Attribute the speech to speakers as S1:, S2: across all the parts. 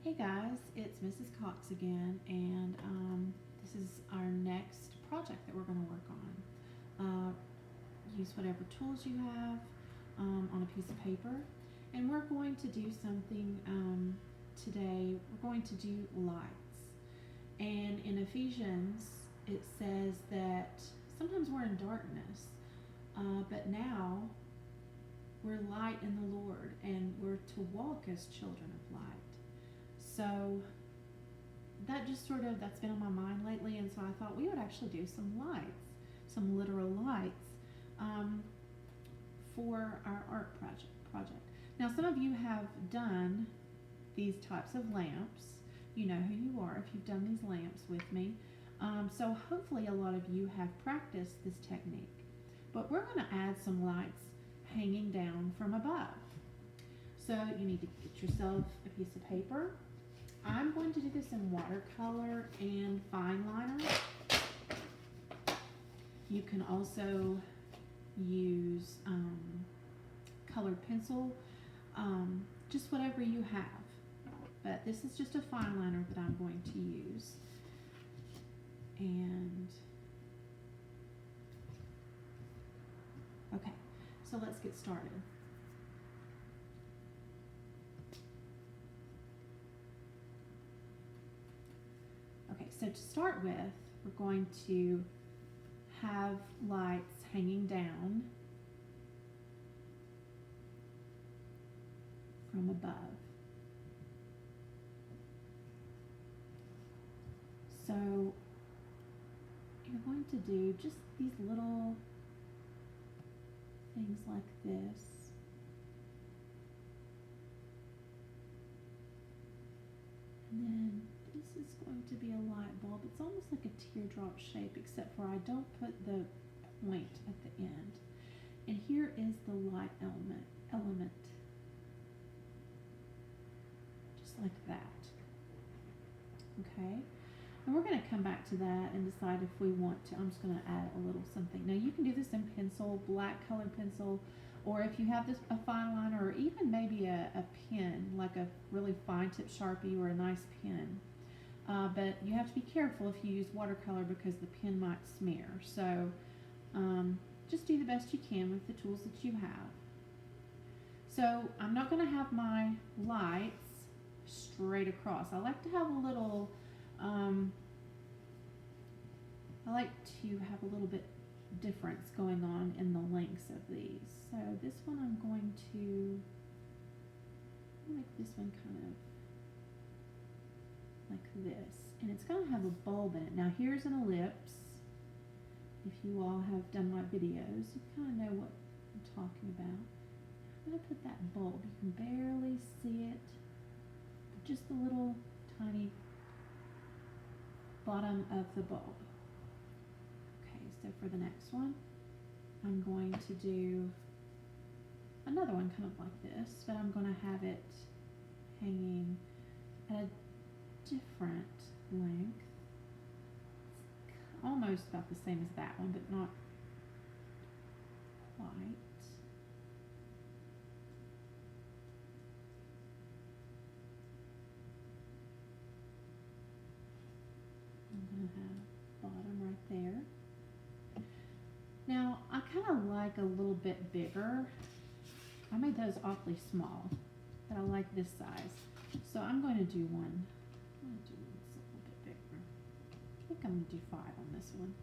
S1: Hey guys, it's Mrs. Cox again, and this is our next project that we're going to work on. Use whatever tools you have on a piece of paper, and we're going to do something today. We're going to do lights, and in Ephesians it says that sometimes we're in darkness, but now we're light in the Lord, and we're to walk as children of light. So that just that's been on my mind lately, and so I thought we would actually do some lights, some literal lights, for our art project. Now, some of you have done these types of lamps. You know who you are if you've done these lamps with me. So hopefully a lot of you have practiced this technique. But we're going to add some lights hanging down from above. So you need to get yourself a piece of paper. I'm going to do this in watercolor and fine liner. You can also use colored pencil, just whatever you have. But this is just a fine liner that I'm going to use. And okay, so let's get started. Okay, so to start with, we're going to have lights hanging down from above. So you're going to do just these little things like this. And then this is going to be a light bulb. It's almost like a teardrop shape, except for I don't put the point at the end. And here is the light element. Just like that. Okay? And we're going to come back to that and decide if we want to. I'm just going to add a little something. Now you can do this in pencil, black colored pencil, or if you have this a fine liner, or even maybe a pen, like a really fine tip Sharpie or a nice pen. But you have to be careful if you use watercolor because the pen might smear. So just do the best you can with the tools that you have. So I'm not going to have my lights straight across. I like to have a little, bit difference going on in the lengths of these. So this one I'm going to make this one kind of like this, and it's going to have a bulb in it. Now here's an ellipse. If you all have done my videos, you kind of know what I'm talking about. I'm going to put that bulb. You can barely see it, just the little tiny bottom of the bulb. Okay, so for the next one, I'm going to do another one kind of like this, but I'm going to have it hanging at a different length. It's almost about the same as that one, but not quite. I'm going to have bottom right there. Now, I kind of like a little bit bigger. I made those awfully small, but I like this size. So I'm going to do one. I'm going to do one that's a little bit bigger. I think I'm going to do 5 on this one.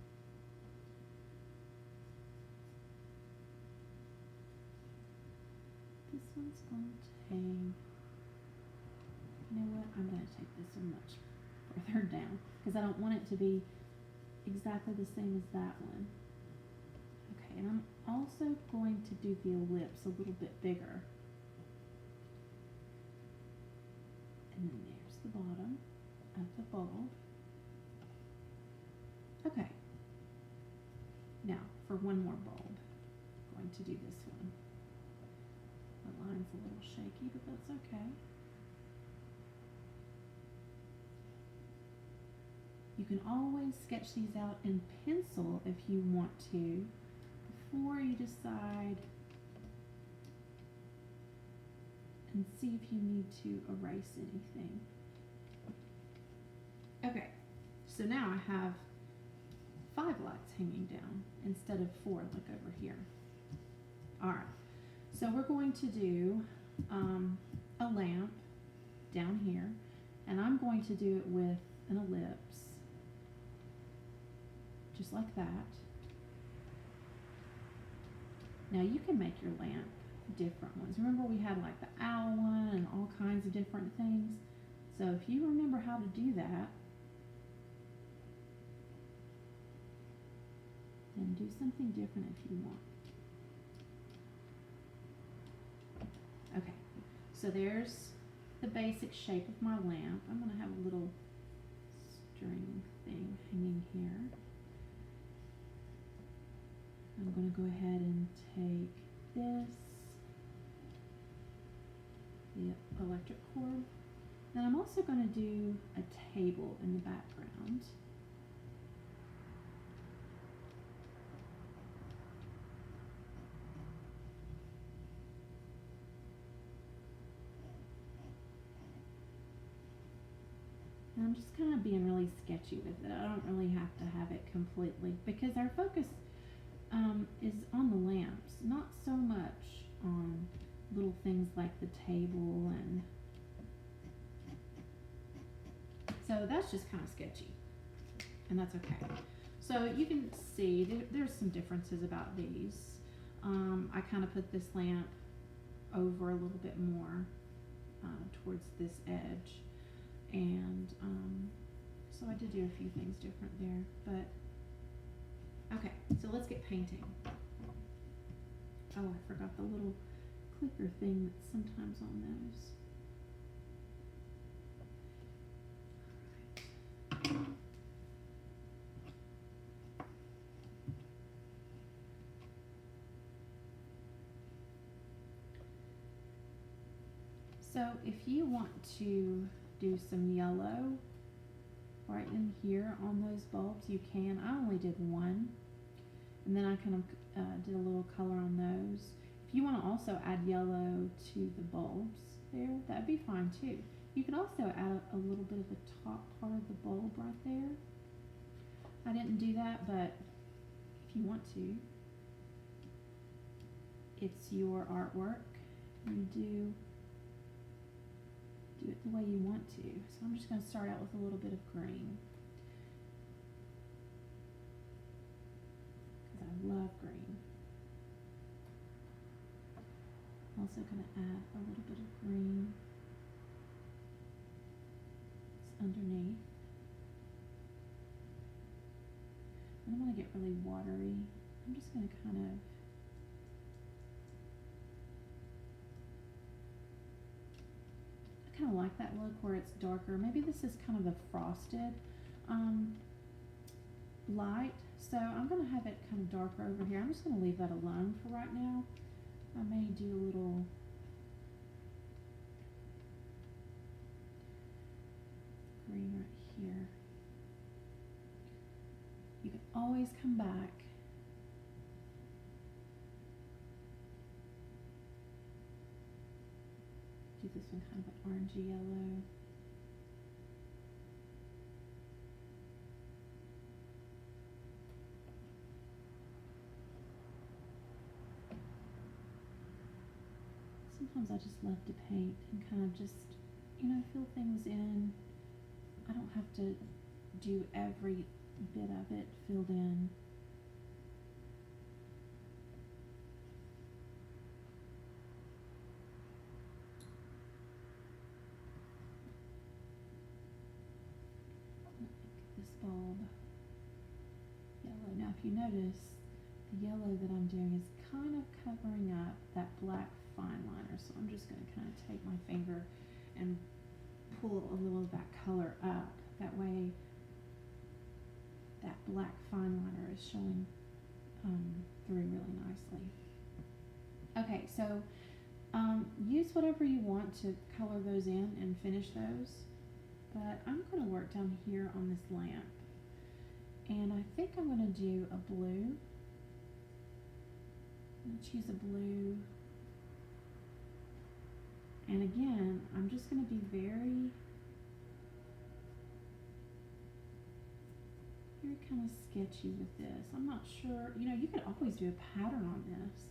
S1: This one's going to hang. You know what? I'm going to take this one much further down because I don't want it to be exactly the same as that one. Okay, and I'm also going to do the ellipse a little bit bigger. And then there's the bottom of the bulb. Okay. Now, for one more bulb, I'm going to do this one. The line's a little shaky, but that's okay. You can always sketch these out in pencil if you want to, before you decide and see if you need to erase anything. Okay, so now I have 5 lights hanging down instead of 4 like over here. Alright, so we're going to do a lamp down here, and I'm going to do it with an ellipse, just like that. Now you can make your lamp different ones. Remember we had like the owl one and all kinds of different things? So if you remember how to do that, then do something different if you want. Okay, so there's the basic shape of my lamp. I'm going to have a little string thing hanging here. I'm going to go ahead and take this, the electric cord. Then I'm also going to do a table in the background. And I'm just kind of being really sketchy with it. I don't really have to have it completely because our focus is on the lamps, not so much on little things like the table, and so that's just kind of sketchy, and that's okay. So you can see there's some differences about these. I kind of put this lamp over a little bit more towards this edge, and so I did do a few things different there, but okay, so let's get painting. Oh, I forgot the little clicker thing that's sometimes on those. So if you want to do some yellow right in here on those bulbs, you can. I only did one, and then I kind of did a little color on those. If you want to also add yellow to the bulbs there, that'd be fine too. You could also add a little bit of the top part of the bulb right there. I didn't do that, but if you want to, it's your artwork. You do it the way you want to. So I'm just going to start out with a little bit of green, because I love green. I'm also going to add a little bit of green underneath. I don't want to get really watery. I'm just going to kind of like that look where it's darker. Maybe this is kind of a frosted light, so I'm going to have it kind of darker over here. I'm just going to leave that alone for right now. I may do a little green right here. You can always come back do this one kind of an orangey yellow. Sometimes I just love to paint and kind of just, fill things in. I don't have to do every bit of it filled in. This bulb yellow. Now if you notice, the yellow that I'm doing is kind of covering up that black fine liner, so I'm just going to kind of take my finger and pull a little of that color up. That way that black fine liner is showing through really nicely. Okay, so use whatever you want to color those in and finish those, but I'm going to work down here on this lamp, and I think I'm going to do a blue. I'm going to choose a blue, and again I'm just going to be very very kind of sketchy with this. I'm not sure, you know, you could always do a pattern on this.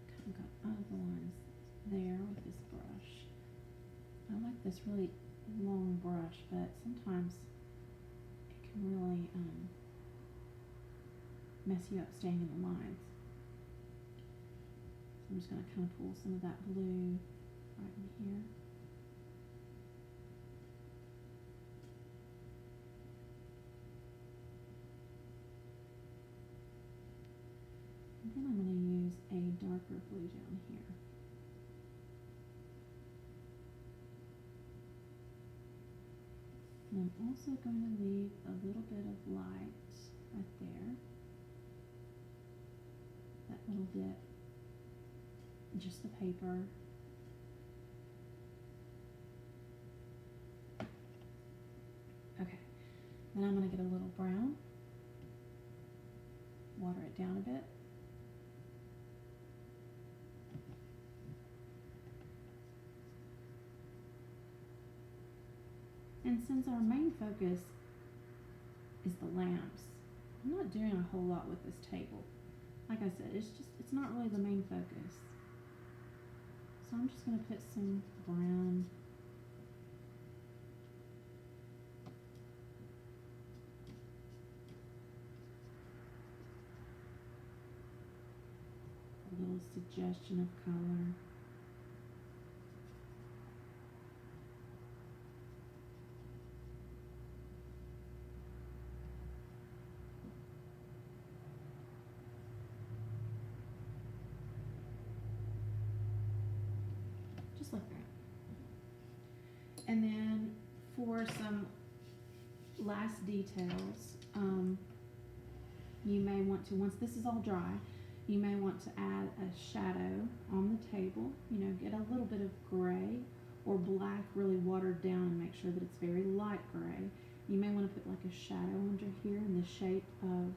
S1: Kind of got other lines there with this brush. I like this really long brush, but sometimes it can really mess you up staying in the lines. So I'm just going to kind of pull some of that blue right in here. And then I'm going to use a darker blue down here. And I'm also going to leave a little bit of light right there. That little dip. Just the paper. Okay. Then I'm going to get a little brown. Water it down a bit. And since our main focus is the lamps, I'm not doing a whole lot with this table. Like I said, it's not really the main focus. So I'm just going to put some brown. A little suggestion of color. Just like that. And then for some last details, you may want to, once this is all dry, you may want to add a shadow on the table. You know, get a little bit of gray or black really watered down and make sure that it's very light gray. You may want to put like a shadow under here in the shape of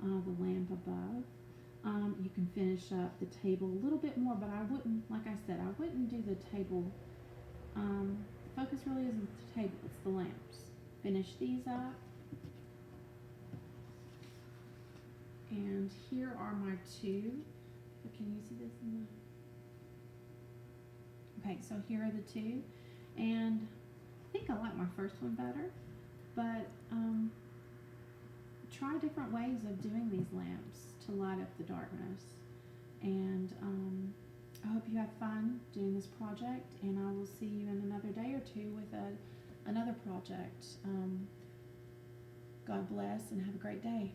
S1: the lamp above. You can finish up the table a little bit more, but I wouldn't, like I said, I wouldn't do the table. The focus really isn't the table, it's the lamps. Finish these up. And here are my two. Can you see this in the... Okay, so here are the two. And I think I like my first one better, but try different ways of doing these lamps to light up the darkness. And I hope you have fun doing this project, and I will see you in another day or two with another project. God bless and have a great day.